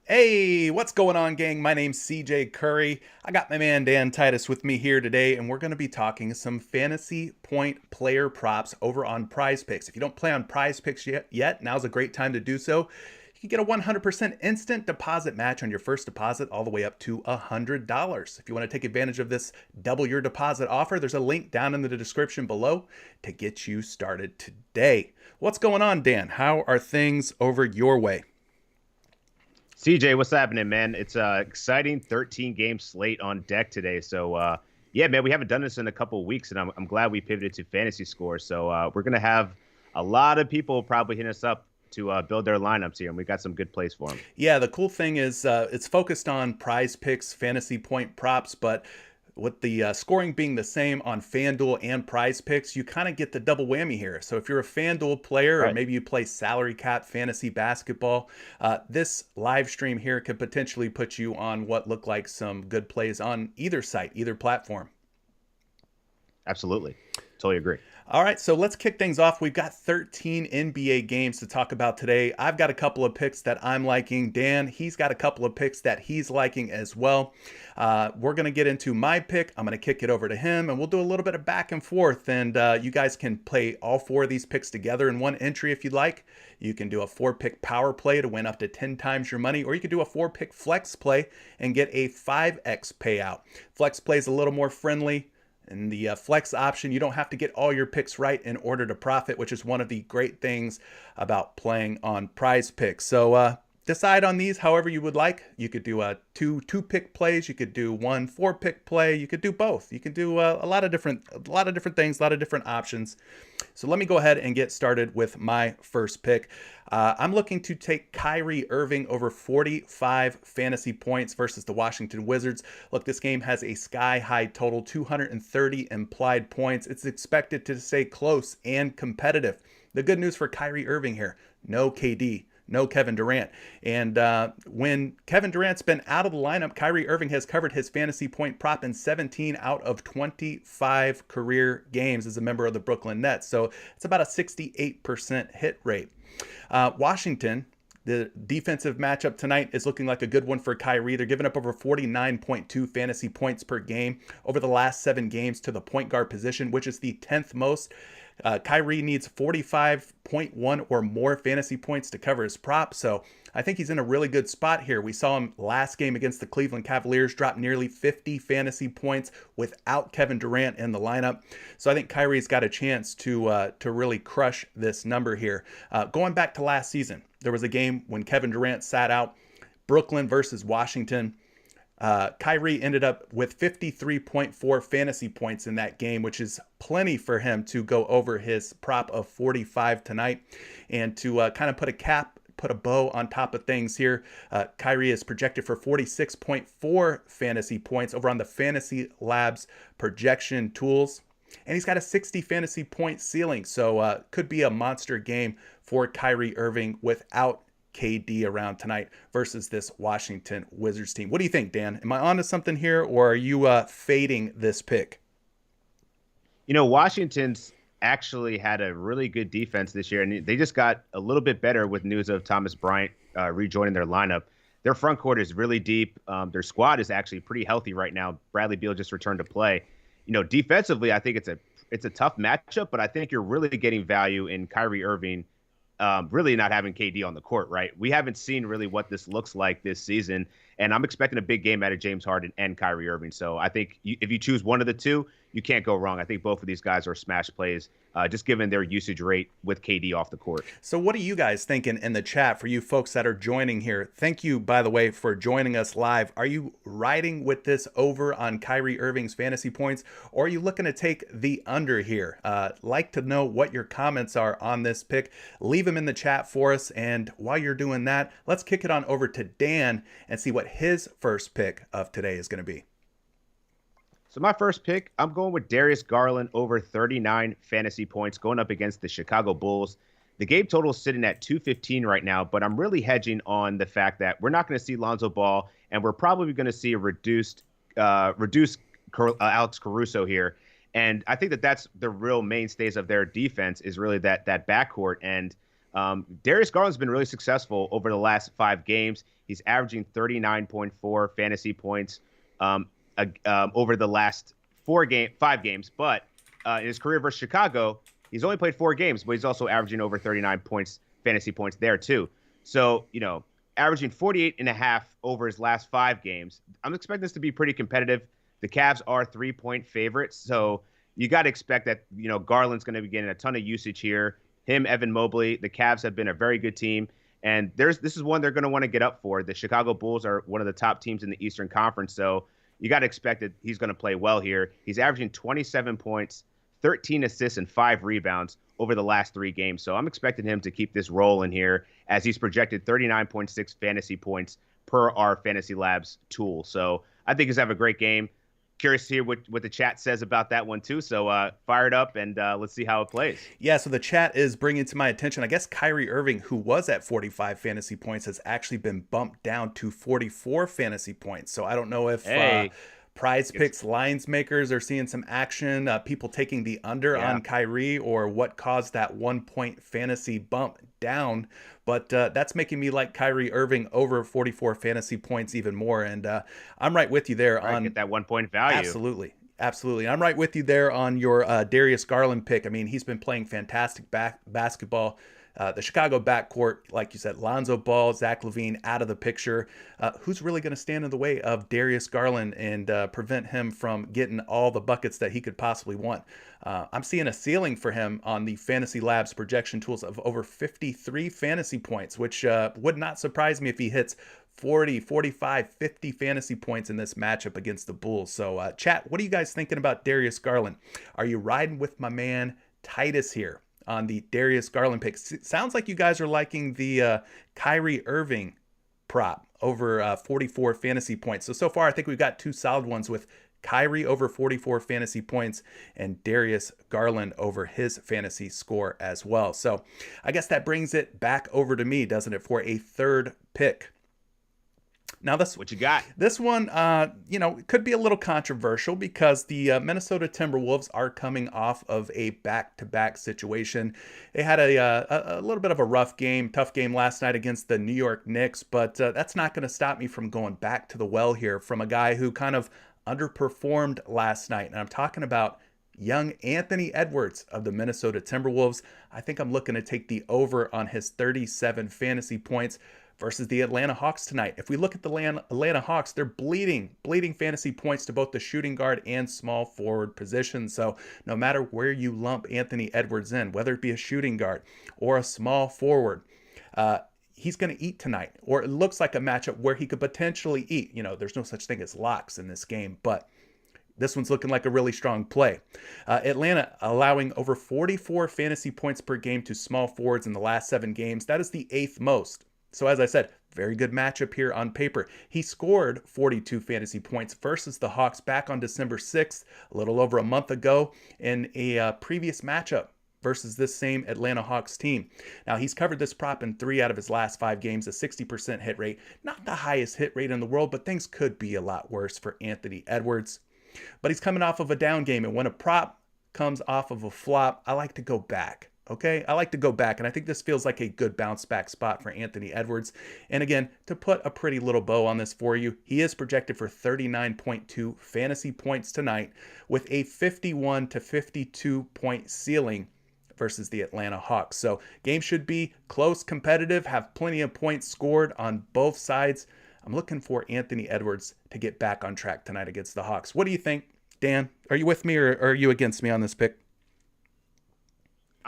Hey, what's going on, gang? My name's CJ Curry. I got my man Dan Titus with me here today, and we're going to be talking some fantasy point player props over on Prize Picks. If you don't play on Prize Picks yet, now's a great time to do so. You can get a 100% instant deposit match on your first deposit all the way up to $100. If you want to take advantage of this double your deposit offer, there's a link down in the description below to get you started today. What's going on, Dan? How are things over your way? CJ, what's happening, man? It's an exciting 13-game slate on deck today. So, yeah, man, we haven't done this in a couple of weeks, and I'm glad we pivoted to fantasy scores. So we're going to have a lot of people probably hitting us up to build their lineups here, and we've got some good plays for them. Yeah, the cool thing is it's focused on Prize Picks, fantasy point props, but with the scoring being the same on FanDuel and Prize Picks, you kind of get the double whammy here. So if you're a FanDuel player, or maybe you play salary cap fantasy basketball, this live stream here could potentially put you on what look like some good plays on either site, either platform. Absolutely. Totally agree. All right, so let's kick things off. We've got 13 NBA games to talk about today. I've got a couple of picks that I'm liking. Dan, he's got a couple of picks that he's liking as well. We're going to get into my pick. I'm going to kick it over to him, and we'll do a little bit of back and forth. And you guys can play all four of these picks together in one entry if you'd like. You can do a 4-pick power play to win up to 10 times your money, or you can do a 4-pick flex play and get a 5x payout. Flex play is a little more friendly. In the flex option, you don't have to get all your picks right in order to profit, which is one of the great things about playing on Prize Picks. So decide on these however you would like. You could do two-pick plays. You could do one 4-pick play. You could do both. You can do a lot of different things, a lot of different options. So let me go ahead and get started with my first pick. I'm looking to take Kyrie Irving over 45 fantasy points versus the Washington Wizards. Look, this game has a sky-high total, 230 implied points. It's expected to stay close and competitive. The good news for Kyrie Irving here, no KD. No Kevin Durant. And when Kevin Durant's been out of the lineup, Kyrie Irving has covered his fantasy point prop in 17 out of 25 career games as a member of the Brooklyn Nets. So it's about a 68% hit rate. Washington, the defensive matchup tonight is looking like a good one for Kyrie. They're giving up over 49.2 fantasy points per game over the last 7 games to the point guard position, which is the 10th most. Kyrie needs 45.1 or more fantasy points to cover his prop, so I think he's in a really good spot here. We saw him last game against the Cleveland Cavaliers drop nearly 50 fantasy points without Kevin Durant in the lineup. So I think Kyrie's got a chance to really crush this number here. Going back to last season, there was a game when Kevin Durant sat out, Brooklyn versus Washington. Kyrie ended up with 53.4 fantasy points in that game, which is plenty for him to go over his prop of 45 tonight. And to kind of put a bow on top of things here, Kyrie is projected for 46.4 fantasy points over on the Fantasy Labs projection tools. And he's got a 60 fantasy point ceiling, so could be a monster game for Kyrie Irving without KD around tonight versus this Washington Wizards team. What do you think, Dan? Am I onto something here, or are you fading this pick? Washington's actually had a really good defense this year, and they just got a little bit better with news of Thomas Bryant rejoining their lineup. Their front court is really deep. Their squad is actually pretty healthy right now. Bradley Beal just returned to play. Defensively, I think it's a tough matchup, but I think you're really getting value in Kyrie Irving really not having KD on the court, right? We haven't seen really what this looks like this season, and I'm expecting a big game out of James Harden and Kyrie Irving. So I think if you choose one of the two, you can't go wrong. I think both of these guys are smash plays, just given their usage rate with KD off the court. So what are you guys thinking in the chat for you folks that are joining here? Thank you, by the way, for joining us live. Are you riding with this over on Kyrie Irving's fantasy points, or are you looking to take the under here? Like to know what your comments are on this pick. Leave them in the chat for us. And while you're doing that, let's kick it on over to Dan and see what his first pick of today is going to be. So my first pick, I'm going with Darius Garland over 39 fantasy points going up against the Chicago Bulls. The game total is sitting at 215 right now, but I'm really hedging on the fact that we're not going to see Lonzo Ball, and we're probably going to see a reduced Alex Caruso here. And I think that's the real mainstays of their defense is really that backcourt. And Darius Garland's been really successful over the last 5 games. He's averaging 39.4 fantasy points over the last 5 games. But in his career versus Chicago, he's only played 4 games, but he's also averaging over 39 fantasy points there too. So, averaging 48.5 over his last 5 games. I'm expecting this to be pretty competitive. The Cavs are 3-point favorites, so you got to expect that, Garland's going to be getting a ton of usage here. Him, Evan Mobley, the Cavs have been a very good team. And this is one they're going to want to get up for. The Chicago Bulls are one of the top teams in the Eastern Conference, so you got to expect that he's going to play well here. He's averaging 27 points, 13 assists, and 5 rebounds over the last 3 games. So I'm expecting him to keep this rolling here as he's projected 39.6 fantasy points per our Fantasy Labs tool. So I think he's have a great game. Curious to hear what the chat says about that one too. So fire it up and let's see how it plays. Yeah, so the chat is bringing to my attention, I guess Kyrie Irving, who was at 45 fantasy points, has actually been bumped down to 44 fantasy points. So I don't know if Prize Picks lines makers are seeing some action, people taking the under on Kyrie, or what caused that 1-point fantasy bump down. But that's making me like Kyrie Irving over 44 fantasy points even more. And I'm right with you there on get that 1-point value. Absolutely. Absolutely. I'm right with you there on your Darius Garland pick. I mean, he's been playing fantastic basketball. The Chicago backcourt, like you said, Lonzo Ball, Zach LaVine out of the picture. Who's really going to stand in the way of Darius Garland and prevent him from getting all the buckets that he could possibly want? I'm seeing a ceiling for him on the Fantasy Labs projection tools of over 53 fantasy points, which would not surprise me if he hits 40, 45, 50 fantasy points in this matchup against the Bulls. So, chat, what are you guys thinking about Darius Garland? Are you riding with my man Titus here on the Darius Garland pick? Sounds like you guys are liking the Kyrie Irving prop over 44 fantasy points. So far, I think we've got 2 solid ones with Kyrie over 44 fantasy points and Darius Garland over his fantasy score as well. So I guess that brings it back over to me, doesn't it, for a third pick. Now, what you got? This one, it could be a little controversial because the Minnesota Timberwolves are coming off of a back-to-back situation. They had a little bit of a tough game last night against the New York Knicks, but that's not going to stop me from going back to the well here from a guy who kind of underperformed last night. And I'm talking about young Anthony Edwards of the Minnesota Timberwolves. I think I'm looking to take the over on his 37 fantasy points versus the Atlanta Hawks tonight. If we look at the Atlanta Hawks, they're bleeding fantasy points to both the shooting guard and small forward positions. So no matter where you lump Anthony Edwards in, whether it be a shooting guard or a small forward, he's going to eat tonight, or it looks like a matchup where he could potentially eat. There's no such thing as locks in this game, but this one's looking like a really strong play. Atlanta allowing over 44 fantasy points per game to small forwards in the last 7 games. That is the 8th most. So as I said, very good matchup here on paper. He scored 42 fantasy points versus the Hawks back on December 6th, a little over a month ago, in a previous matchup versus this same Atlanta Hawks team. Now, he's covered this prop in 3 out of his last 5 games, a 60% hit rate. Not the highest hit rate in the world, but things could be a lot worse for Anthony Edwards. But he's coming off of a down game, and when a prop comes off of a flop, I like to go back. Okay, I like to go back, and I think this feels like a good bounce back spot for Anthony Edwards. And again, to put a pretty little bow on this for you, he is projected for 39.2 fantasy points tonight with a 51 to 52 point ceiling versus the Atlanta Hawks. So game should be close, competitive, have plenty of points scored on both sides. I'm looking for Anthony Edwards to get back on track tonight against the Hawks. What do you think, Dan? Are you with me or are you against me on this pick?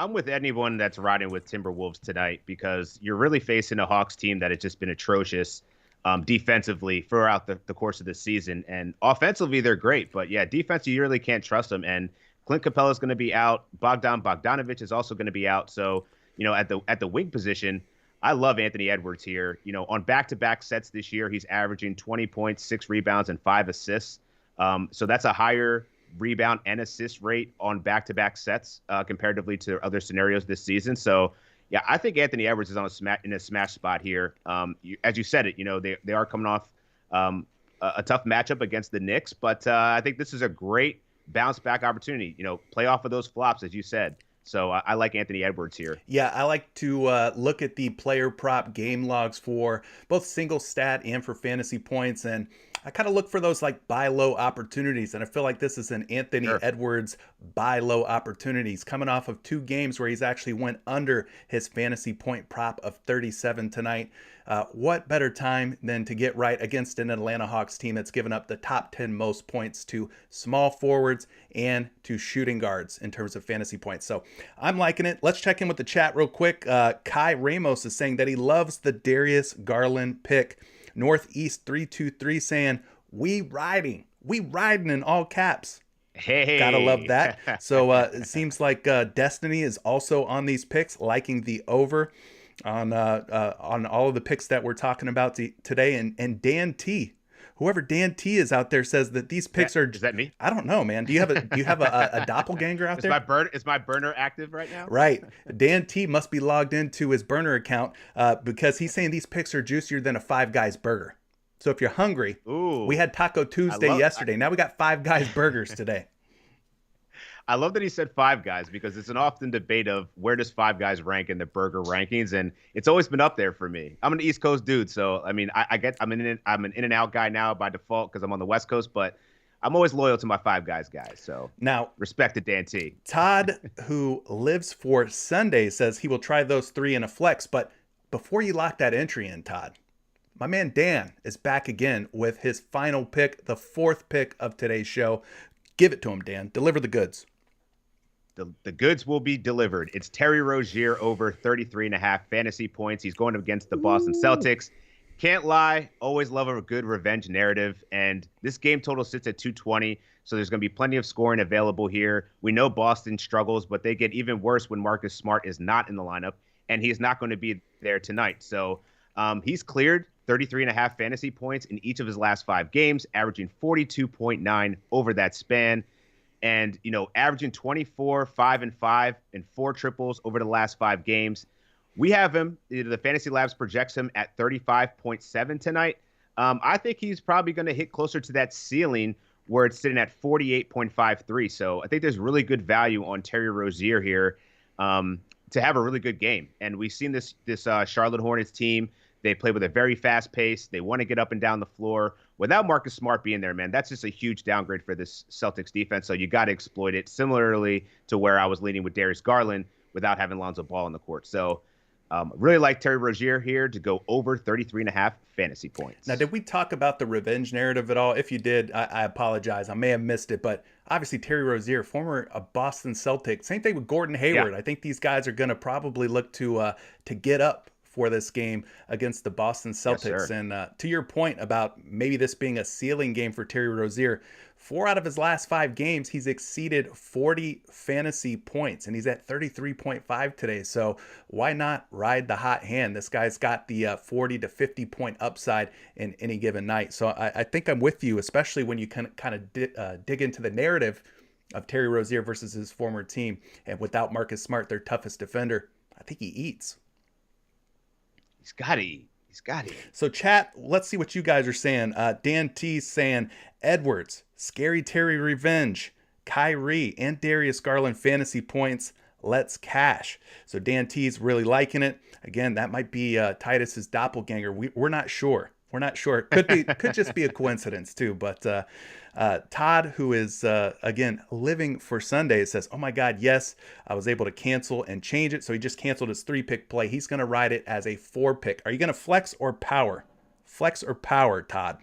I'm with anyone that's riding with Timberwolves tonight because you're really facing a Hawks team that has just been atrocious defensively throughout the course of the season. And offensively, they're great. But yeah, defense, you really can't trust them. And Clint Capella is going to be out. Bogdanovic is also going to be out. So, at the wing position, I love Anthony Edwards here. On back-to-back sets this year, he's averaging 20 points, 6 rebounds, and 5 assists. So that's a higher rebound and assist rate on back-to-back sets comparatively to other scenarios this season. So, yeah, I think Anthony Edwards is on a smash spot here. As you said it, they are coming off a tough matchup against the Knicks, but I think this is a great bounce-back opportunity. Play off of those flops, as you said. So I like Anthony Edwards here. Yeah, I like to look at the player prop game logs for both single stat and for fantasy points. And I kind of look for those like buy low opportunities. And I feel like this is an Anthony Edwards buy low opportunities coming off of 2 games where he's actually went under his fantasy point prop of 37 tonight. What better time than to get right against an Atlanta Hawks team that's given up the top 10 most points to small forwards and to shooting guards in terms of fantasy points. So I'm liking it. Let's check in with the chat real quick. Kai Ramos is saying that he loves the Darius Garland pick. Northeast 323 saying, we riding in all caps. Hey, gotta love that. So it seems like Destiny is also on these picks, liking the over on all of the picks that we're talking about today. And Dan T, whoever Dan T is out there, says that these picks are. Is that me? I don't know, man. Do you have a doppelganger out there? Is my burner active right now? Right. Dan T must be logged into his burner account because he's saying these picks are juicier than a Five Guys burger. So if you're hungry, we had Taco Tuesday yesterday. Now we got Five Guys burgers today. I love that he said Five Guys because it's an often debate of where does Five Guys rank in the burger rankings, and it's always been up there for me. I'm an East Coast dude, so I mean, I'm an In-N-Out guy now by default because I'm on the West Coast, but I'm always loyal to my Five Guys guys. So now, respect to Dan T. Todd, who lives for Sunday, says he will try those 3 in a flex. But before you lock that entry in, Todd, my man Dan is back again with his final pick, the 4th pick of today's show. Give it to him, Dan. Deliver the goods. The goods will be delivered. It's Terry Rozier over 33.5 fantasy points. He's going against the Boston Celtics. Can't lie, always love a good revenge narrative. And this game total sits at 220, so there's going to be plenty of scoring available here. We know Boston struggles, but they get even worse when Marcus Smart is not in the lineup, and he's not going to be there tonight. So he's cleared 33.5 fantasy points in each of his last 5 games, averaging 42.9 over that span. And, averaging 24, 5 and 5 and 4 triples over the last 5 games. We have him. The Fantasy Labs projects him at 35.7 tonight. I think he's probably going to hit closer to that ceiling where it's sitting at 48.53. So I think there's really good value on Terry Rozier here to have a really good game. And we've seen this Charlotte Hornets team. They play with a very fast pace. They want to get up and down the floor. without Marcus Smart being there, man, that's just a huge downgrade for this Celtics defense. So you got to exploit it, similarly to where I was leaning with Darius Garland without having Lonzo Ball on the court. So really like Terry Rozier here to go over 33.5 fantasy points. Now, did we talk about the revenge narrative at all? If you did, I apologize. I may have missed it, but obviously Terry Rozier, former Boston Celtic. Same thing with Gordon Hayward. Yeah. I think these guys are going to probably look to get up for this game against the Boston Celtics. Yes, and to your point about maybe this being a ceiling game for Terry Rozier, 4 out of his last 5 games, he's exceeded 40 fantasy points, and he's at 33.5 today. So why not ride the hot hand? This guy's got the 40 to 50 point upside in any given night. So I think I'm with you, especially when you kind of dig into the narrative of Terry Rozier versus his former team. And without Marcus Smart, their toughest defender, I think he eats. He's got to eat. He's got to eat. So chat, let's see what you guys are saying. Dan T's saying Edwards, Scary Terry revenge, Kyrie, and Darius Garland fantasy points. Let's cash. So Dan T's really liking it. Again, that might be Titus's doppelganger. We're not sure. We're not sure. Could just be a coincidence too. But Todd, who is again living for Sunday, says, "Oh my God, yes, I was able to cancel and change it." So he just canceled his 3-pick play. He's going to ride it as a 4-pick. Are you going to flex or power? Flex or power, Todd?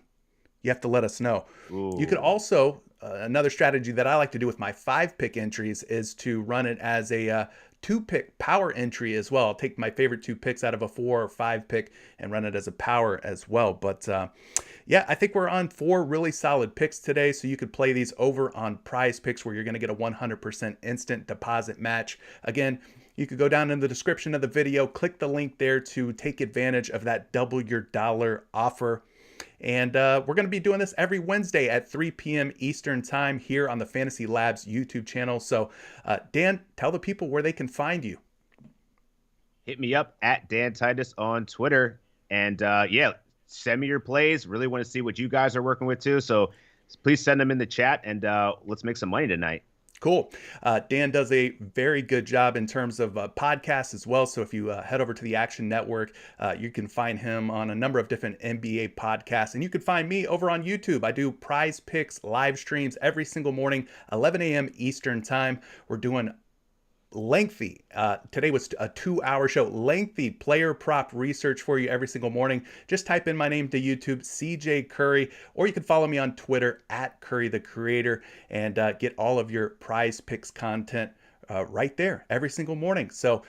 You have to let us know. Ooh. You could also another strategy that I like to do with my 5-pick entries is to run it as a 2-pick power entry as well. I'll take my favorite 2 picks out of a 4 or 5 pick and run it as a power as well. But yeah, I think we're on 4 really solid picks today. So you could play these over on Prize Picks where you're going to get a 100% instant deposit match. Again, you could go down in the description of the video, click the link there to take advantage of that double your dollar offer. And we're going to be doing this every Wednesday at 3 p.m. Eastern time here on the Fantasy Labs YouTube channel. So Dan, tell the people where they can find you. Hit me up at Dan Titus on Twitter. And yeah, send me your plays. Really want to see what you guys are working with too. So please send them in the chat and let's make some money tonight. Cool. Dan does a very good job in terms of podcasts as well. So if you head over to the Action Network, you can find him on a number of different NBA podcasts. And you can find me over on YouTube. I do Prize Picks live streams every single morning, 11 a.m. Eastern time. We're doing lengthy, today was a 2-hour show, lengthy player prop research for you every single morning. Just type in my name to YouTube, CJ Curry, or you can follow me on Twitter at Curry the Creator and get all of your Prize Picks content right there every single morning. So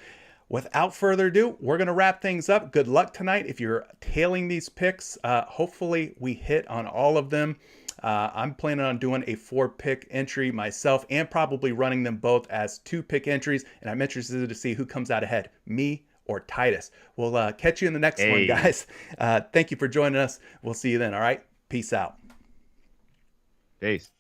without further ado, we're going to wrap things up. Good luck tonight. If you're tailing these picks, hopefully we hit on all of them. I'm planning on doing a 4-pick entry myself and probably running them both as 2-pick entries. And I'm interested to see who comes out ahead, me or Titus. We'll catch you in the next one, guys. Thank you for joining us. We'll see you then. All right. Peace out. Peace.